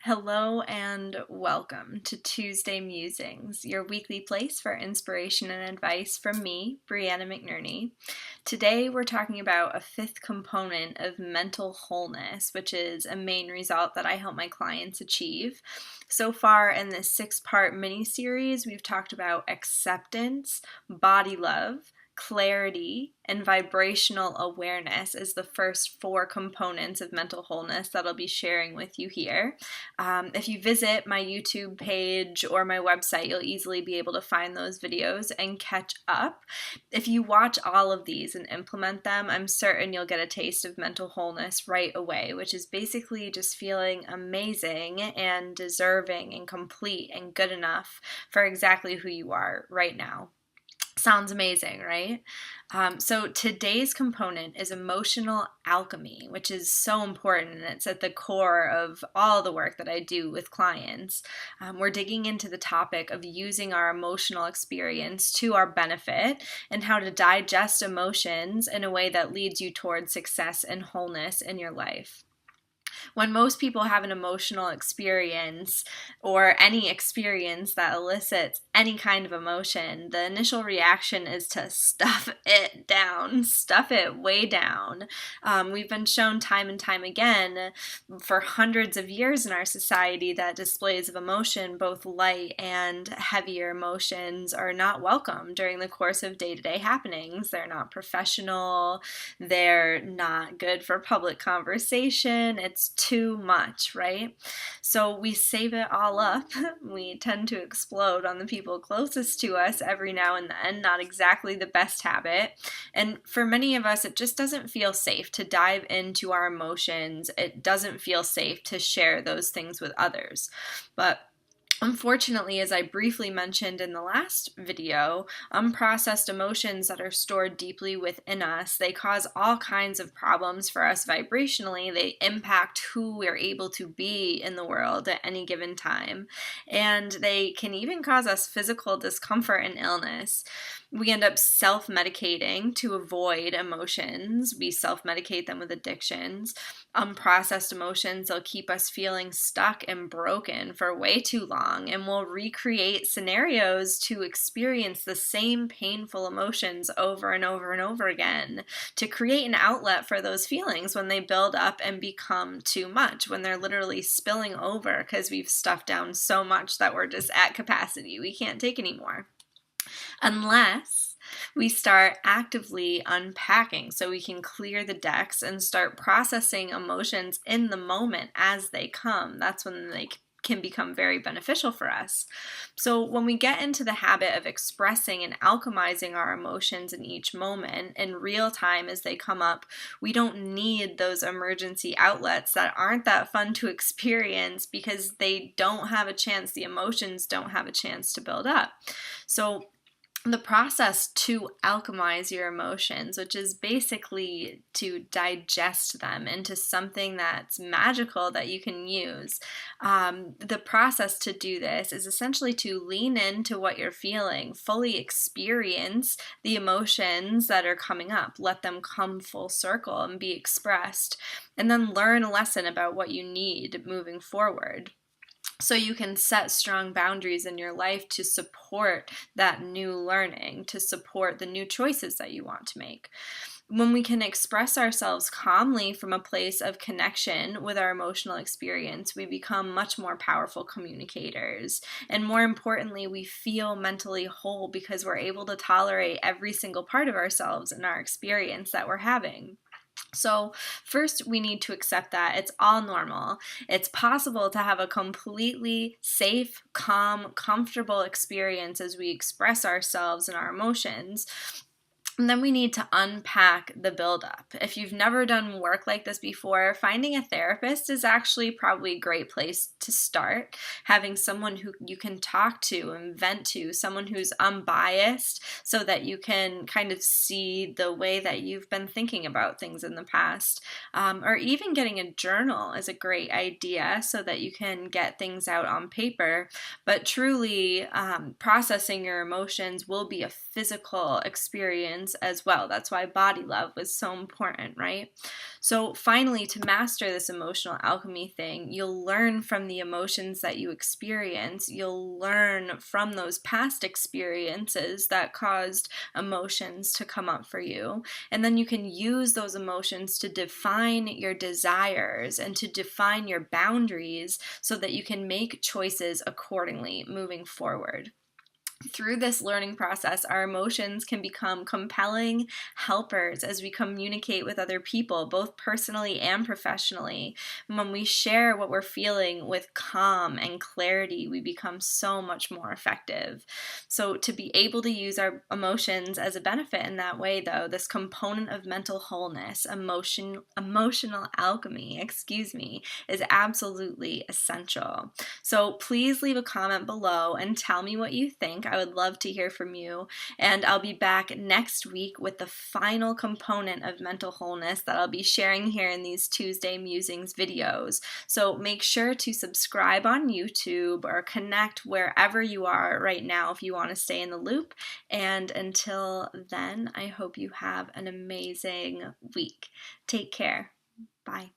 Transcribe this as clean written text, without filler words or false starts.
Hello and welcome to Tuesday Musings, your weekly place for inspiration and advice from me, Brianna McNerney. Today we're talking about a fifth component of mental wholeness, which is a main result that I help my clients achieve. So far in this 6-part mini-series, we've talked about acceptance, body love, clarity, and vibrational awareness as the first 4 components of mental wholeness that I'll be sharing with you here. If you visit my YouTube page or my website, you'll easily be able to find those videos and catch up. If you watch all of these and implement them, I'm certain you'll get a taste of mental wholeness right away, which is basically just feeling amazing and deserving and complete and good enough for exactly who you are right now. Sounds amazing, right? So today's component is emotional alchemy, which is so important, and it's at the core of all the work that I do with clients. We're digging into the topic of using our emotional experience to our benefit and how to digest emotions in a way that leads you towards success and wholeness in your life. When most people have an emotional experience or any experience that elicits any kind of emotion, the initial reaction is to stuff it down, stuff it way down. We've been shown time and time again for hundreds of years in our society that displays of emotion, both light and heavier emotions, are not welcome during the course of day-to-day happenings. They're not professional. They're not good for public conversation. It's too much, right? So we save it all up. We tend to explode on the people closest to us every now and then, not exactly the best habit. And for many of us, it just doesn't feel safe to dive into our emotions. It doesn't feel safe to share those things with others. But unfortunately, as I briefly mentioned in the last video, unprocessed emotions that are stored deeply within us, they cause all kinds of problems for us vibrationally. They impact who we're able to be in the world at any given time. And they can even cause us physical discomfort and illness. We end up self-medicating to avoid emotions. We self-medicate them with addictions. Unprocessed emotions, they'll keep us feeling stuck and broken for way too long, and we'll recreate scenarios to experience the same painful emotions over and over and over again to create an outlet for those feelings when they build up and become too much, when they're literally spilling over because we've stuffed down so much that we're just at capacity. We can't take anymore. Unless we start actively unpacking so we can clear the decks and start processing emotions in the moment as they come. That's when they can become very beneficial for us. So when we get into the habit of expressing and alchemizing our emotions in each moment in real time as they come up, we don't need those emergency outlets that aren't that fun to experience because they don't have a chance, the emotions don't have a chance to build up. So the process to alchemize your emotions, which is basically to digest them into something that's magical that you can use. The process to do this is essentially to lean into what you're feeling, fully experience the emotions that are coming up, let them come full circle and be expressed, and then learn a lesson about what you need moving forward. So you can set strong boundaries in your life to support that new learning, to support the new choices that you want to make. When we can express ourselves calmly from a place of connection with our emotional experience, we become much more powerful communicators. And more importantly, we feel mentally whole because we're able to tolerate every single part of ourselves and our experience that we're having. So first, we need to accept that it's all normal. It's possible to have a completely safe, calm, comfortable experience as we express ourselves and our emotions. And then we need to unpack the buildup. If you've never done work like this before, finding a therapist is actually probably a great place to start. Having someone who you can talk to and vent to, someone who's unbiased so that you can kind of see the way that you've been thinking about things in the past. Or even getting a journal is a great idea so that you can get things out on paper. But truly, processing your emotions will be a physical experience emotions as well. That's why body love was so important, right? So finally, to master this emotional alchemy thing, you'll learn from the emotions that you experience. You'll learn from those past experiences that caused emotions to come up for you. And then you can use those emotions to define your desires and to define your boundaries so that you can make choices accordingly moving forward. Through this learning process, our emotions can become compelling helpers as we communicate with other people, both personally and professionally. When we share what we're feeling with calm and clarity, we become so much more effective. So, to be able to use our emotions as a benefit in that way, though, this component of mental wholeness, emotional alchemy, is absolutely essential. So please leave a comment below and tell me what you think. I would love to hear from you. And I'll be back next week with the final component of mental wholeness that I'll be sharing here in these Tuesday Musings videos. So make sure to subscribe on YouTube or connect wherever you are right now if you want to stay in the loop. And until then, I hope you have an amazing week. Take care. Bye.